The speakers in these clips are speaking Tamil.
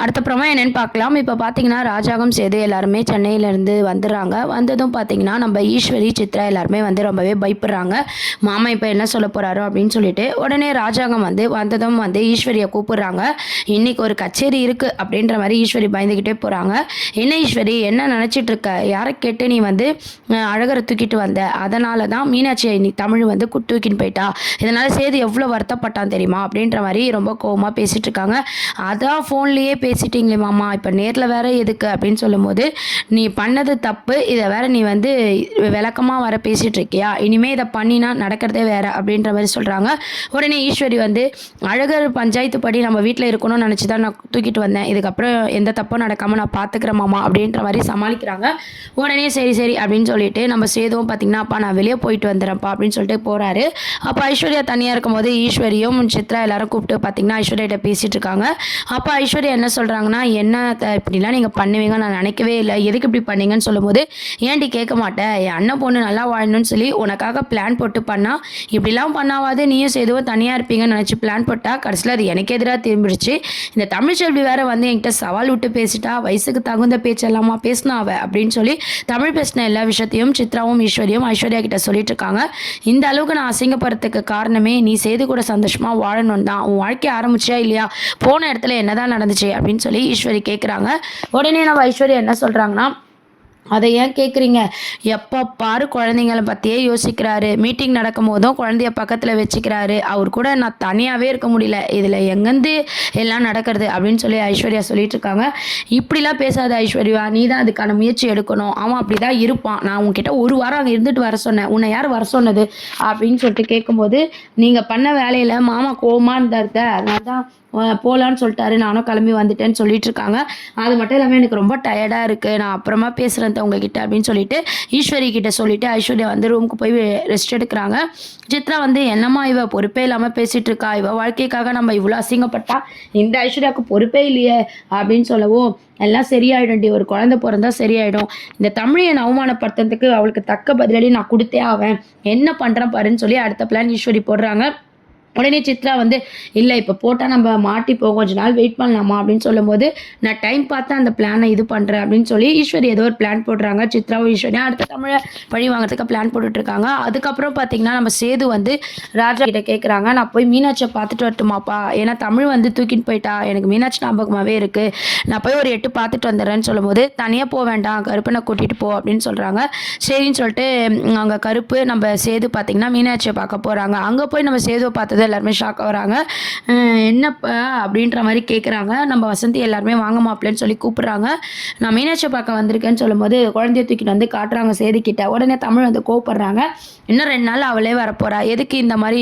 அடுத்தப்புறமா என்னன்னு பார்க்கலாம். இப்போ பார்த்தீங்கன்னா, ராஜாங்கம் சேது எல்லாருமே சென்னையிலேருந்து வந்துடுறாங்க. வந்ததும் பார்த்தீங்கன்னா, நம்ம ஈஸ்வரி, சித்ரா எல்லாருமே வந்து ரொம்பவே பயப்படுறாங்க. மாமா இப்போ என்ன சொல்ல போறாரோ அப்படின்னு சொல்லிட்டு, உடனே ராஜாங்கம் வந்து வந்ததும் வந்து ஈஸ்வரிய கூப்பிடுறாங்க. இன்னைக்கு ஒரு கச்சேரி இருக்கு அப்படின்ற மாரி ஈஸ்வரி பயந்துகிட்டே போறாங்க. என்ன ஈஸ்வரி என்ன நினைச்சிட்டு இருக்க? யாரை கேட்டு நீ வந்து அழகர தூக்கிட்டு வந்த? அதனால தான் மீனாட்சியை இன்னைக்கு தமிழ் வந்து தூக்கின்னு போயிட்டா. இதனால சேது எவ்வளோ வருத்தப்பட்டான் தெரியுமா? அப்படின்ற மாரி ரொம்ப கோவமா பேசிட்டு இருக்காங்க. அதான் ஃபோன்லேயே பேசிட்டீங்களே மாமா, இப்போ நேரில் வேற எதுக்கு அப்படின்னு சொல்லும்போது, நீ பண்ணது தப்பு, இதை வேற நீ வந்து விளக்கமாக வர பேசிட்டு இருக்கியா? இனிமே இதை பண்ணினா நடக்கிறதே வேற அப்படின்ற மாதிரி சொல்கிறாங்க. உடனே ஈஸ்வரி வந்து அழகர் பஞ்சாயத்து படி நம்ம வீட்டில் இருக்கணும்னு நினச்சி தான் நான் தூக்கிட்டு வந்தேன். இதுக்கப்புறம் எந்த தப்பும் நடக்காமல் நான் பார்த்துக்கிறேன் மாமா அப்படின்ற மாதிரி சமாளிக்கிறாங்க. உடனே சரி சரி அப்படின்னு சொல்லிட்டு நம்ம சேதுவும் பார்த்தீங்கன்னா, அப்பா நான் வெளியே போயிட்டு வந்துடுறேன்ப்பா அப்படின்னு சொல்லிட்டு போகிறாரு. அப்போ ஐஸ்வர்யா தனியாக இருக்கும்போது ஈஸ்வரியும் சித்ரா எல்லாரும் கூப்பிட்டு பார்த்தீங்கன்னா ஐஸ்வர்யாட்ட பேசிகிட்டு இருக்காங்க. அப்போ ஐஸ்வர்யா என்ன சொல்கிறாங்கன்னா, என்ன இப்படிலாம் நீங்கள் பண்ணுவீங்க நான் நினைக்கவே இல்லை, எதுக்கு இப்படி பண்ணீங்கன்னு சொல்லும்போது, ஏன்டி கேட்க மாட்டேன், என் அண்ணன் பொண்ணு நல்லா வாழணும்னு சொல்லி உனக்காக பிளான் போட்டு பண்ணா, இப்படிலாம் பண்ணாவாது நீயும் சேதுவும் தனியாக இருப்பீங்கன்னு நினச்சி பிளான் போட்டால் கடைசியில் அது எனக்கு எதிராக திரும்பிடுச்சு. இந்த தமிழ்ச்செல்வி வேற வந்து என்கிட்ட சவால் விட்டு பேசிட்டா, வயசுக்கு தகுந்த பேச்செல்லாமா பேசினா அவ அப்படின்னு சொல்லி தமிழ் பேசின எல்லா விஷயத்தையும் சித்ராவும் ஈஸ்வரியும் ஐஸ்வர்யா கிட்ட சொல்லிட்டு இருக்காங்க. இந்த அளவுக்கு நான் அசிங்கப்படுறதுக்கு காரணமே நீ சேது கூட சந்தோஷமா வாழணும் தான். உன் வாழ்க்கை ஆரம்பிச்சியா இல்லையா? போன இடத்துல என்னதான் நடந்துச்சு அப்படின்னு சொல்லி ஈஸ்வரி கேட்குறாங்க. உடனே நம்ம ஐஸ்வர்யா என்ன சொல்கிறாங்கன்னா, அதை ஏன் கேட்குறீங்க? எப்போ பாரு குழந்தைங்கள பற்றியே யோசிக்கிறாரு. மீட்டிங் நடக்கும் போதும் குழந்தைய பக்கத்தில் வச்சுக்கிறாரு. அவர் கூட நான் தனியாகவே இருக்க முடியல. இதில் எங்கேருந்து எல்லாம் நடக்கிறது அப்படின்னு சொல்லி ஐஸ்வர்யா சொல்லிட்டு இருக்காங்க. இப்படிலாம் பேசாத ஐஸ்வர்யா, நீ தான் அதுக்கான முயற்சி எடுக்கணும். அவன் அப்படி தான் இருப்பான். நான் உங்ககிட்ட ஒரு வாரம் அங்கே இருந்துட்டு வர சொன்னேன். உன்னை யார் வர சொன்னது அப்படின்னு சொல்லிட்டு கேட்கும்போது, நீங்கள் பண்ண வேலையில் மாமா கோவமாக இருந்தார், அதனால தான் போகலான்னு சொல்லிட்டாரு, நானும் கிளம்பி வந்துட்டேன்னு சொல்லிட்டு இருக்காங்க. அது மட்டும் இல்லாமல் எனக்கு ரொம்ப டயர்டாக இருக்குது, நான் அப்புறமா பேசுகிறேன் உங்ககிட்ட அப்படின்னு சொல்லிட்டு ஈஸ்வரி கிட்ட சொல்லிட்டு ஐஸ்வர்யா வந்து ரூமுக்கு போய் ரெஸ்ட் எடுக்கிறாங்க. சித்ரா வந்து என்னம்மா இவ பொறுப்பே இல்லாமல் பேசிகிட்டு இருக்கா, இவ வாழ்க்கைக்காக நம்ம இவ்வளோ அசிங்கப்பட்டா இந்த ஐஸ்வர்யாவுக்கு பொறுப்பே இல்லையே அப்படின்னு சொல்லவும், எல்லாம் சரியாயிடும்டி, ஒரு குழந்தை பிறந்தா சரியாயிடும். இந்த தமிழை அவமானப்படுத்துறதுக்கு அவளுக்கு தக்க பதிலடி நான் கொடுத்தே ஆவேன், என்ன பண்ணுறேன் பாருன்னு சொல்லி அடுத்த பிளான் ஈஸ்வரி போடுறாங்க. உடனே சித்ரா வந்து இல்லை இப்போ போட்டால் நம்ம மாட்டிப்போம், கொஞ்ச நாள் வெயிட் பண்ணலாமா அப்படின்னு சொல்லும்போது, நான் டைம் பார்த்து அந்த பிளானை இது பண்ணுறேன் அப்படின்னு சொல்லி ஈஸ்வரி ஏதோ ஒரு பிளான் போடுறாங்க. சித்ராவும் ஈஸ்வரியும் அடுத்த தமிழை பழி வாங்கிறதுக்கு பிளான் போட்டுட்ருக்காங்க. அதுக்கப்புறம் பார்த்தீங்கன்னா நம்ம சேது வந்து ராஜா கிட்ட கேட்குறாங்க, நான் போய் மீனாட்சியை பார்த்துட்டு வரட்டுமாப்பா, ஏன்னா தமிழ் வந்து தூக்கிட்டு போயிட்டா, எனக்கு மீனாட்சி ஞாபகமாகவே இருக்குது, நான் போய் ஒரு 8 பார்த்துட்டு வந்துடுறேன்னு சொல்லும்போது, தனியாக போக வேண்டாம் கருப்பனை கூட்டிகிட்டு போ அப்படின்னு சொல்கிறாங்க. சரின்னு சொல்லிட்டு அங்கே கருப்பு நம்ம சேது பார்த்திங்கன்னா மீனாட்சியை பார்க்க போகிறாங்க. அங்கே போய் நம்ம சேதுவை பார்த்தது எல்லாருமே ஷாக் ஆகுறாங்க. என்னப்பா அப்படின்ற மாதிரி கேட்குறாங்க. நம்ம வசந்தி எல்லாருமே வாங்க மாப்பிள்ளைன்னு சொல்லி கூப்பிட்றாங்க. நான் மீனாட்சியை பார்க்க வந்திருக்கேன்னு சொல்லும்போது குழந்தைய தூக்கிட்டு வந்து காட்டுறாங்க சேதுக்கிட்ட. உடனே தமிழ் வந்து கோவப்படுறாங்க. இன்னும் 2 நாள் அவளே வரப்போறா, எதுக்கு இந்த மாதிரி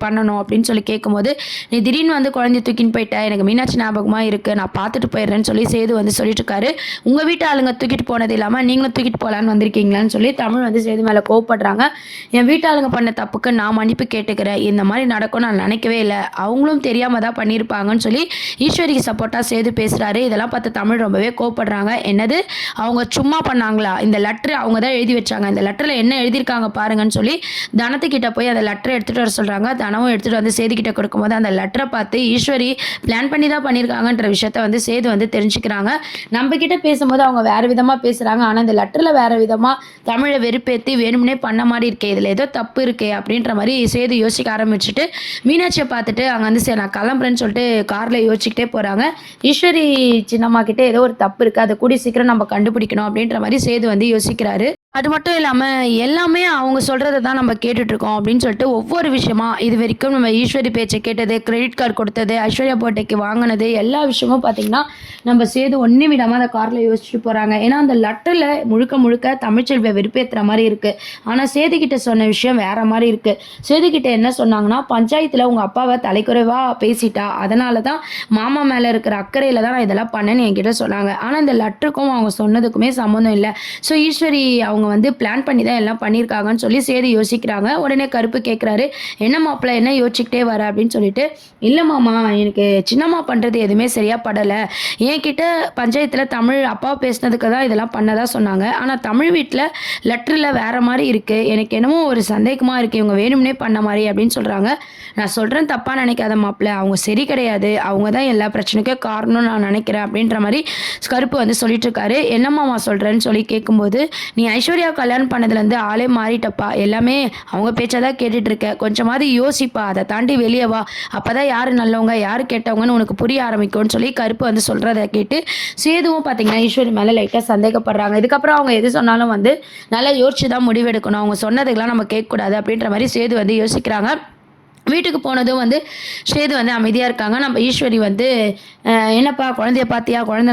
பண்ணணும் அப்படின்னு சொல்லி கேட்கும்போது, நீ திடீர்னு வந்து குழந்தைய தூக்கின்னு போயிட்ட, எனக்கு மீனாட்சி ஞாபகமாக இருக்குது, நான் பார்த்துட்டு போயிடுறேன்னு சொல்லி சேது வந்து சொல்லிட்டு இருக்காரு. உங்கள் வீட்டு ஆளுங்க தூக்கிட்டு போனது இல்லாமல் நீங்களும் தூக்கிட்டு போகலான்னு வந்திருக்கீங்களான்னு சொல்லி தமிழ் வந்து சேது மேலே கோவப்படுறாங்க. என் வீட்டு ஆளுங்க பண்ண தப்புக்கு நான் மன்னிப்பு கேட்டுக்கிறேன், இந்த மாதிரி நடக்கும் நான் நினைக்கவே இல்லை, அவங்களும் தெரியாமல் தான் பண்ணியிருப்பாங்கன்னு சொல்லி ஈஸ்வரிக்கு சப்போர்ட்டாக சேது பேசுகிறாரு. இதெல்லாம் பார்த்து தமிழ் ரொம்பவே கோவப்படுறாங்க. என்னது அவங்க சும்மா பண்ணாங்களா? இந்த லெட்ரு அவங்க தான் எழுதி வச்சாங்க, இந்த லெட்டரில் என்ன எழுதியிருக்காங்க பாருங்கன்னு சொல்லி தனத்துக்கிட்ட போய் அந்த லெட்டரை எடுத்துகிட்டு வர சொல்கிறாங்க. தனமும் எடுத்துகிட்டு வந்து சேதுக்கிட்ட கொடுக்கும்போது அந்த லெட்டரை பார்த்து ஈஸ்வரி பிளான் பண்ணி தான் பண்ணியிருக்காங்கன்ற விஷயத்த வந்து சேது வந்து தெரிஞ்சுக்கிறாங்க. நம்ம கிட்ட பேசும்போது அவங்க வேறு விதமாக பேசுகிறாங்க, ஆனால் இந்த லெட்டரில் வேறு விதமாக தமிழை வெறுப்பேற்றி வேணும்னே பண்ண மாதிரி இருக்கே, இதில் ஏதோ தப்பு இருக்கே அப்படின்ற மாதிரி சேது யோசிக்க ஆரம்பிச்சுட்டு மீனாட்சியை பார்த்துட்டு அங்கே வந்து சரி நான் கிளம்புறேன்னு சொல்லிட்டு காரில் யோசிச்சுக்கிட்டே போகிறாங்க. ஈஸ்வரி சின்னம்மா கிட்டே ஏதோ ஒரு தப்பு இருக்குது, அதை கூடி சீக்கிரம் நம்ம கண்டுபிடிக்கணும் அப்படின்ற மாதிரி சேது வந்து யோசிக்கிறாரு. அது மட்டும் இல்லாமல் எல்லாமே அவங்க சொல்கிறத தான் நம்ம கேட்டுட்ருக்கோம் அப்படின்னு சொல்லிட்டு ஒவ்வொரு விஷயமா இது வரைக்கும் நம்ம ஈஸ்வரி பேச்சை கேட்டது, கிரெடிட் கார்டு கொடுத்தது, ஐஸ்வர்யா போட்டைக்கு வாங்கினது, எல்லா விஷயமும் பார்த்திங்கன்னா நம்ம சேது ஒன்றே விடாமல் அந்த காரில் யோசிச்சுட்டு போகிறாங்க. ஏன்னா அந்த லெட்டரில் முழுக்க முழுக்க தமிழ்ச்செல்வியை வெறுப்பேற்றுற மாதிரி இருக்குது. ஆனால் சேதுக்கிட்ட சொன்ன விஷயம் வேறு மாதிரி இருக்குது. சேதுக்கிட்ட என்ன சொன்னாங்கன்னா, பஞ்சாயத்தில் உங்கள் அப்பாவை தலைக்குறைவாக பேசிட்டா, அதனால தான் மாமா மேலே இருக்கிற அக்கறையில் தான் நான் இதெல்லாம் பண்ணேன்னு என்கிட்ட சொன்னாங்க. ஆனால் இந்த லெட்டருக்கும் அவங்க சொன்னதுக்குமே சம்மந்தம் இல்லை. ஸோ ஈஸ்வரி அவங்க அவங்க வந்து பிளான் பண்ணி தான் எல்லாம் பண்ணியிருக்காங்கன்னு சொல்லி சேது யோசிக்கிறாங்க. உடனே கருப்பு கேட்குறாரு, என்ன மாப்பிள்ள என்ன யோசிச்சுக்கிட்டே வர அப்படின்னு சொல்லிட்டு, இல்லை மாமா எனக்கு சின்னம்மா பண்ணுறது எதுவுமே சரியாக படலை. என்கிட்ட பஞ்சாயத்தில் தமிழ் அப்பா பேசினதுக்கு தான் இதெல்லாம் பண்ணதா சொன்னாங்க. ஆனால் தமிழ் வீட்டில் லெட்டரில் வேறு மாதிரி இருக்குது. எனக்கு என்னமோ ஒரு சந்தேகமாக இருக்குது, இவங்க வேணும்னே பண்ண மாதிரி அப்படின்னு சொல்கிறாங்க. நான் சொல்கிறேன் தப்பாக நினைக்காத மாப்பிள்ள, அவங்க சரி கிடையாது, அவங்க தான் எல்லா பிரச்சனைக்கும் காரணம்னு நான் நினைக்கிறேன் அப்படின்ற மாதிரி கருப்பு வந்து சொல்லிட்டு இருக்காரு. என்னம்மாமா சொல்கிறேன்னு சொல்லி கேட்கும்போது, நீ ஐஸ்வர்யா கல்யாணம் பண்ணதுலேருந்து ஆளே மாறிட்டப்பா, எல்லாமே அவங்க பேச்சதான் கேட்டுட்டு இருக்க, கொஞ்சமாவது யோசிப்பா, அதை தாண்டி வெளியே வா, அப்பதான் யாரு நல்லவங்க யாரு கெட்டவங்கன்னு உனக்கு புரிய ஆரம்பிக்கும்னு சொல்லி கருப்பு வந்து சொல்றதை கேட்டு சேதுவும் பார்த்தீங்கன்னா ஈஸ்வரி மேலே லைட்டாக சந்தேகப்படுறாங்க. இதுக்கப்புறம் அவங்க எது சொன்னாலும் வந்து நல்லா யோசிச்சு தான் முடிவெடுக்கணும், அவங்க சொன்னதுக்கெல்லாம் நம்ம கேட்கக்கூடாது அப்படின்ற மாதிரி சேது வந்து யோசிக்கிறாங்க. வீட்டுக்கு போனதும் வந்து சேது வந்து அமைதியாக இருக்காங்க. நம்ம ஈஸ்வரி வந்து என்னப்பா குழந்தைய பார்த்தியா, குழந்தை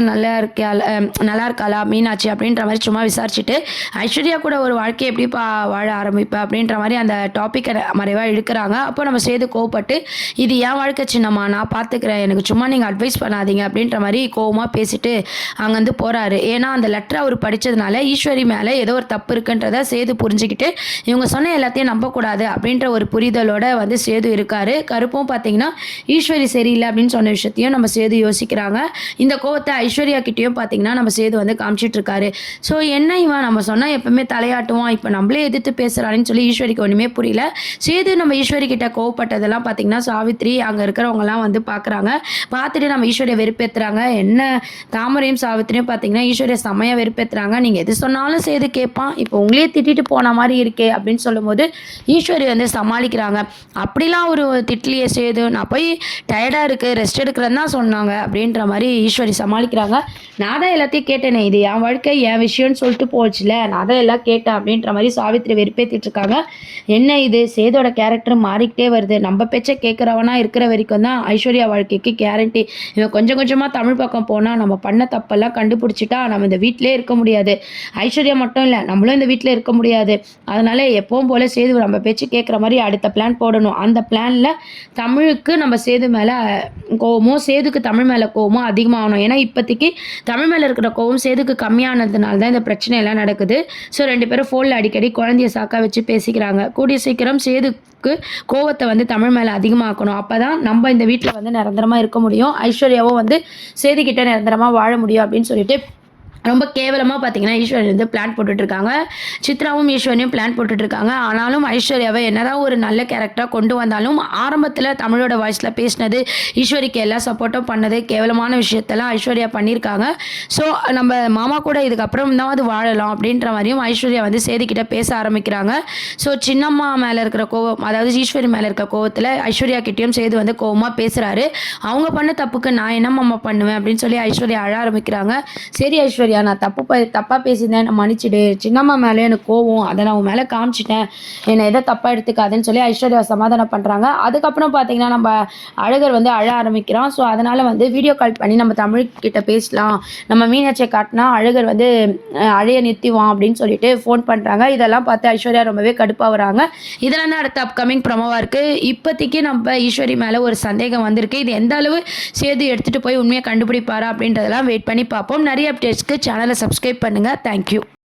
நல்லா இருக்காளா மீனாட்சி அப்படின்ற மாதிரி சும்மா விசாரிச்சுட்டு, ஐஸ்வர்யா கூட ஒரு வாழ்க்கையை எப்படிப்பா வாழ ஆரம்பிப்பேன் அப்படின்ற மாதிரி அந்த டாப்பிக்கை மறைவாக இழுக்கிறாங்க. அப்போ நம்ம சேது கோவப்பட்டு, இது என் வாழ்க்கை சின்னம்மா, நான் பார்த்துக்கிறேன், எனக்கு சும்மா நீங்கள் அட்வைஸ் பண்ணாதீங்க அப்படின்ற மாதிரி கோவமாக பேசிட்டு அங்கேருந்து போகிறாரு. ஏன்னா அந்த லெட்டரை அவர் படித்ததுனால ஈஸ்வரி மேலே ஏதோ ஒரு தப்பு இருக்குன்றதை சேது புரிஞ்சுக்கிட்டு, இவங்க சொன்ன எல்லாத்தையும் நம்பக்கூடாது அப்படின்ற ஒரு புரிதலோட வந்து சேது இருக்காரு. கருப்பும் பார்த்தீங்கன்னா ஈஸ்வரி சரியில்லை அப்படின்னு சொன்ன விஷயத்தையும் நம்ம சேது யோசிக்கிறாங்க. இந்த கோவத்தை ஐஸ்வர்யா கிட்டேயும் பார்த்தீங்கன்னா நம்ம சேது வந்து காமிச்சிட்டு இருக்காரு. ஸோ என்ன இவன் நம்ம சொன்னால் எப்பவுமே தலையாட்டுவான், இப்போ நம்மளே எதிர்த்து பேசுகிறான்னு சொல்லி ஈஸ்வரிக்கு ஒன்றுமே புரியல. சேது நம்ம ஈஸ்வரி கிட்ட கோவப்பட்டதெல்லாம் பார்த்தீங்கன்னா சாவித்ரி அங்கே இருக்கிறவங்கலாம் வந்து பார்க்குறாங்க. பார்த்துட்டு நம்ம ஈஸ்வரியை வெறுப்பேற்றுறாங்க. என்ன தாமரையும் சாவித்திரியும் பார்த்தீங்கன்னா ஈஸ்வரியை செம்மையாக வெறுப்பேற்றுறாங்க. நீங்கள் எது சொன்னாலும் சேது கேட்பான், இப்போ உங்களே திட்டிட்டு போன மாதிரி இருக்கே அப்படின்னு சொல்லும்போது ஈஸ்வரி வந்து சமாளிக்கிறாங்க. அப்படிலாம் ஒரு திட்லியை சேது, நான் போய் டயர்டாக இருக்குது ரெஸ்ட் எடுக்கிறேன்னு தான் சொன்னாங்க அப்படின்ற மாதிரி ஈஸ்வரி சமாளிக்கிறாங்க. நான் தான் எல்லாத்தையும் கேட்டேனே, இது என் வாழ்க்கை என் விஷயம்னு சொல்லிட்டு போச்சுல, நான் தான் எல்லாம் கேட்டேன் அப்படின்ற மாதிரி சாவித்திரி வெறுப்பேற்றிட்டு இருக்காங்க. என்ன இது சேதோட கேரக்டர் மாறிக்கிட்டே வருது, நம்ம பேச்சை கேட்குறவனா இருக்கிற வரைக்கும் தான் ஐஸ்வர்யா வாழ்க்கைக்கு கேரண்டி. இவன் கொஞ்சம் கொஞ்சமாக தமிழ் பக்கம் போனால் நம்ம பண்ண தப்பெல்லாம் கண்டுபிடிச்சிட்டா நம்ம இந்த வீட்டிலே இருக்க முடியாது. ஐஸ்வர்யா மட்டும் இல்லை, நம்மளும் இந்த வீட்டில் இருக்க முடியாது. அதனால எப்பவும் போல சேது நம்ம பேச்சு கேட்குற மாதிரி அடுத்த பிளான் போடணும். அந்த பிளானில் தமிழுக்கு நம்ம சேது மேலே கோவமோ சேதுக்கு தமிழ் மேலே கோவமோ அதிகமாகணும். ஏன்னா இப்போதைக்கு தமிழ் மேலே இருக்கிற கோவம் சேதுக்கு கம்மியானதுனால தான் இந்த பிரச்சனை எல்லாம் நடக்குது. ஸோ 2 பேரும் ஃபோனில் அடிக்கடி குழந்தைய சாக்கா வச்சு பேசிக்கிறாங்க. கூடிய சீக்கிரம் சேதுக்கு கோவத்தை வந்து தமிழ் மேலே அதிகமாக்கணும். அப்போ தான் நம்ம இந்த வீட்டில் வந்து நிரந்தரமாக இருக்க முடியும், ஐஸ்வர்யாவும் வந்து சேதுக்கிட்ட நிரந்தரமாக வாழ முடியும் அப்படின்னு சொல்லிட்டு ரொம்ப கேவலமாக பார்த்தீங்கன்னா ஈஸ்வரி வந்து பிளான் போட்டுட்ருக்காங்க. சித்ராவும் ஈஸ்வரியும் பிளான் போட்டுட்ருக்காங்க. ஆனாலும் ஐஸ்வர்யாவை என்னதான் ஒரு நல்ல கேரக்டராக கொண்டு வந்தாலும் ஆரம்பத்தில் தமிழோட வாய்ஸில் பேசினது, ஈஸ்வரிக்கு எல்லா சப்போர்ட்டும் பண்ணது, கேவலமான விஷயத்தெல்லாம் ஐஸ்வர்யா பண்ணியிருக்காங்க. ஸோ நம்ம மாமா கூட இதுக்கப்புறம் தான் அது வாழலாம் அப்படின்ற மாதிரியும் ஐஸ்வர்யா வந்து சேதுக்கிட்ட பேச ஆரம்பிக்கிறாங்க. ஸோ சின்னம்மா மேலே இருக்கிற கோவம், அதாவது ஈஸ்வரி மேலே இருக்கிற கோவத்தில் ஐஸ்வர்யா கிட்டேயும் சேது வந்து கோவமாக பேசுகிறாரு. அவங்க பண்ண தப்புக்கு நான் என்ன மாமா பண்ணுவேன் அப்படின்னு சொல்லி ஐஸ்வர்யா அழ ஆரம்பிக்கிறாங்க. சரி ஐஸ்வர்யா, நான் தப்பாக பேசியிருந்தேன், நான் மன்னிச்சிடு, சின்னம்மா மேலே எனக்கு கோவம், அதை நான் உன் மேலே காமிச்சிட்டேன், என்னை எதை தப்பாக எடுத்துக்காதுன்னு சொல்லி ஐஸ்வர்யா சமாதானம் பண்ணுறாங்க. அதுக்கப்புறம் பார்த்தீங்கன்னா நம்ம அழகர் வந்து அழ ஆரம்பிக்கிறான். ஸோ அதனால் வந்து வீடியோ கால் பண்ணி நம்ம தமிழ்கிட்ட பேசலாம், நம்ம மீனாட்சியை காட்டினா அழகர் வந்து அழைய நிறுத்திவான் அப்படின்னு சொல்லிட்டு ஃபோன் பண்ணுறாங்க. இதெல்லாம் பார்த்து ஐஸ்வர்யா ரொம்பவே கடுப்பாகிறாங்க. இதெல்லாம் தான் அடுத்த அப்கமிங் ப்ரமோவாக இருக்குது. இப்போதைக்கு நம்ம ஈஸ்வரி மேலே ஒரு சந்தேகம் வந்திருக்கு. இது எந்த அளவு சேது எடுத்துகிட்டு போய் உண்மையை கண்டுபிடிப்பாரா அப்படின்றதெல்லாம் வெயிட் பண்ணி பார்ப்போம். நிறைய அப்டேட்ஸ்க்கு சேனலை சப்ஸ்கிரைப் பண்ணுங்கள். தேங்க்யூ.